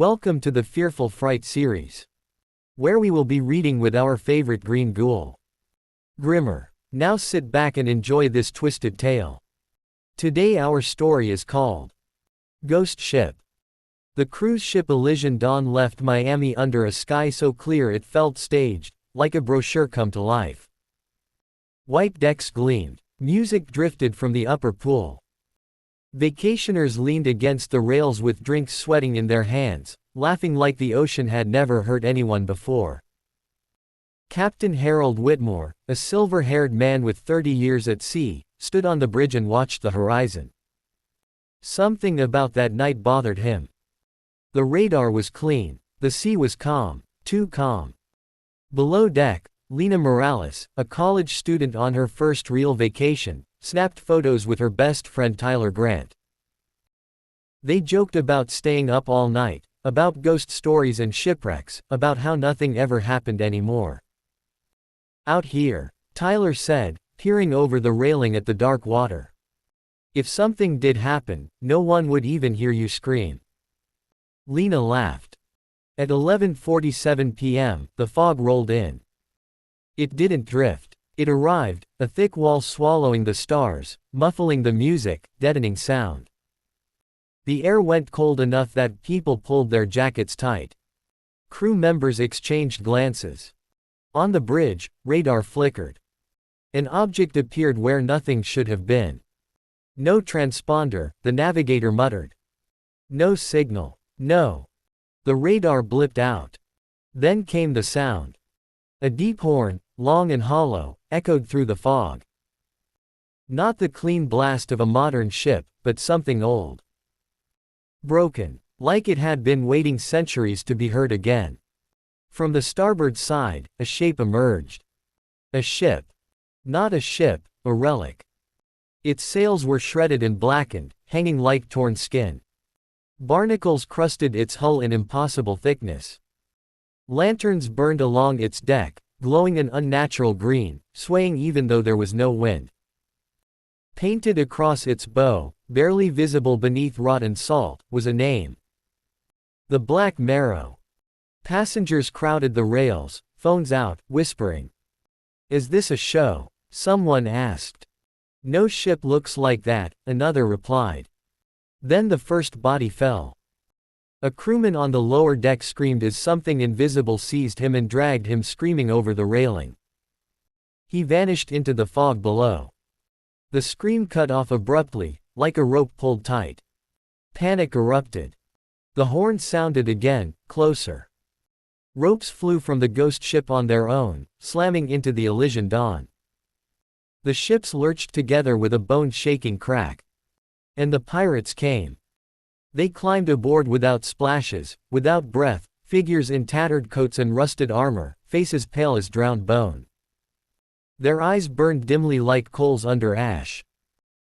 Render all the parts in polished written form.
Welcome to the Fearful Fright series, where we will be reading with our favorite green ghoul, Grimmer. Now sit back and enjoy this twisted tale. Today our story is called Ghost Ship. The cruise ship Elysian Dawn left Miami under a sky so clear it felt staged, like a brochure come to life. White decks gleamed. Music drifted from the upper pool. Vacationers leaned against the rails with drinks sweating in their hands, laughing like the ocean had never hurt anyone before. Captain Harold Whitmore, a silver-haired man with 30 years at sea, stood on the bridge and watched the horizon. Something about that night bothered him. The radar was clean. The sea was calm, too calm. Below deck, Lena Morales, a college student on her first real vacation, snapped photos with her best friend Tyler Grant. They joked about staying up all night, about ghost stories and shipwrecks, about how nothing ever happened anymore. "Out here," Tyler said, peering over the railing at the dark water. "If something did happen, no one would even hear you scream." Lena laughed. At 11:47 p.m., the fog rolled in. It didn't drift. It arrived, a thick wall swallowing the stars, muffling the music, deadening sound. The air went cold enough that people pulled their jackets tight. Crew members exchanged glances. On the bridge, radar flickered. An object appeared where nothing should have been. "No transponder," the navigator muttered. "No signal. No." The radar blipped out. Then came the sound. A deep horn, long and hollow, echoed through the fog. Not the clean blast of a modern ship, but something old. Broken, like it had been waiting centuries to be heard again. From the starboard side, a shape emerged. A ship. Not a ship, a relic. Its sails were shredded and blackened, hanging like torn skin. Barnacles crusted its hull in impossible thickness. Lanterns burned along its deck, glowing an unnatural green, swaying even though there was no wind. Painted across its bow, barely visible beneath rotten salt, was a name. The Black Marrow. Passengers crowded the rails, phones out, whispering. "Is this a show?" someone asked. "No ship looks like that," another replied. Then the first body fell. A crewman on the lower deck screamed as something invisible seized him and dragged him screaming over the railing. He vanished into the fog below. The scream cut off abruptly, like a rope pulled tight. Panic erupted. The horn sounded again, closer. Ropes flew from the ghost ship on their own, slamming into the Elysian Dawn. The ships lurched together with a bone-shaking crack. And the pirates came. They climbed aboard without splashes, without breath, figures in tattered coats and rusted armor, faces pale as drowned bone. Their eyes burned dimly like coals under ash.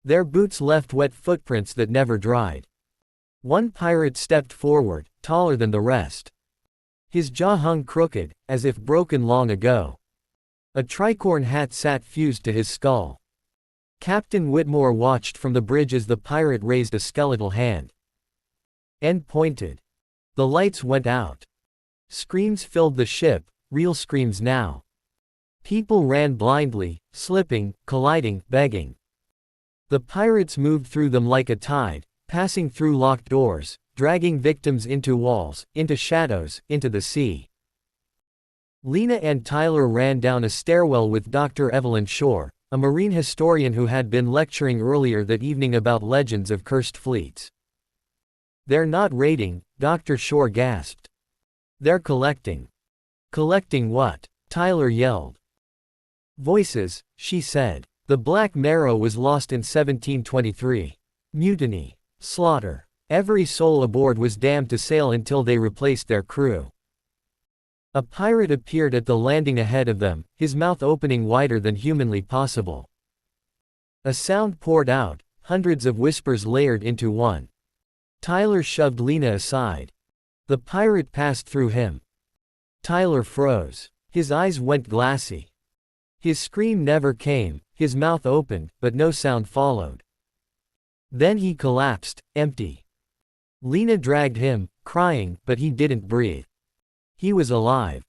Their boots left wet footprints that never dried. One pirate stepped forward, taller than the rest. His jaw hung crooked, as if broken long ago. A tricorn hat sat fused to his skull. Captain Whitmore watched from the bridge as the pirate raised a skeletal hand. And pointed. The lights went out. Screams filled the ship, real screams now. People ran blindly, slipping, colliding, begging. The pirates moved through them like a tide, passing through locked doors, dragging victims into walls, into shadows, into the sea. Lena and Tyler ran down a stairwell with Dr. Evelyn Shore, a marine historian who had been lecturing earlier that evening about legends of cursed fleets. "They're not raiding," Dr. Shore gasped. "They're collecting." "Collecting what?" Tyler yelled. "Voices," she said. "The Black Marrow was lost in 1723. Mutiny. Slaughter. Every soul aboard was damned to sail until they replaced their crew." A pirate appeared at the landing ahead of them, his mouth opening wider than humanly possible. A sound poured out, hundreds of whispers layered into one. Tyler shoved Lena aside. The pirate passed through him. Tyler froze. His eyes went glassy. His scream never came, his mouth opened, but no sound followed. Then he collapsed, empty. Lena dragged him, crying, but he didn't breathe. He was alive.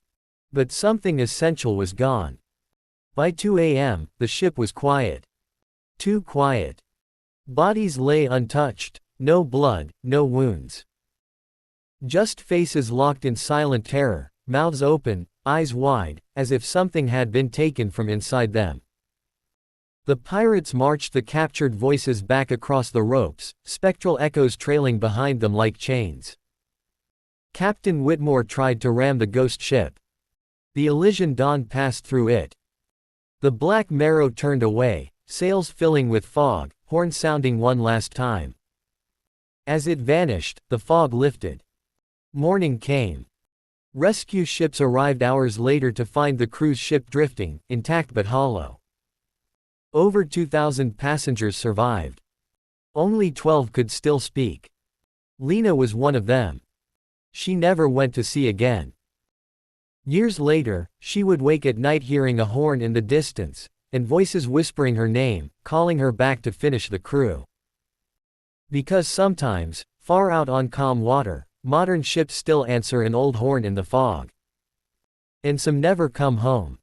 But something essential was gone. By 2 a.m., the ship was quiet. Too quiet. Bodies lay untouched, no blood, no wounds. Just faces locked in silent terror, mouths open, eyes wide, as if something had been taken from inside them. The pirates marched the captured voices back across the ropes, spectral echoes trailing behind them like chains. Captain Whitmore tried to ram the ghost ship. The Elysian dawn passed through it. The Black Marrow turned away, sails filling with fog, horn sounding one last time. As it vanished, the fog lifted. Morning came. Rescue ships arrived hours later to find the cruise ship drifting, intact but hollow. Over 2,000 passengers survived. Only 12 could still speak. Lena was one of them. She never went to sea again. Years later, she would wake at night hearing a horn in the distance, and voices whispering her name, calling her back to finish the crew. Because sometimes, far out on calm water, modern ships still answer an old horn in the fog. And some never come home.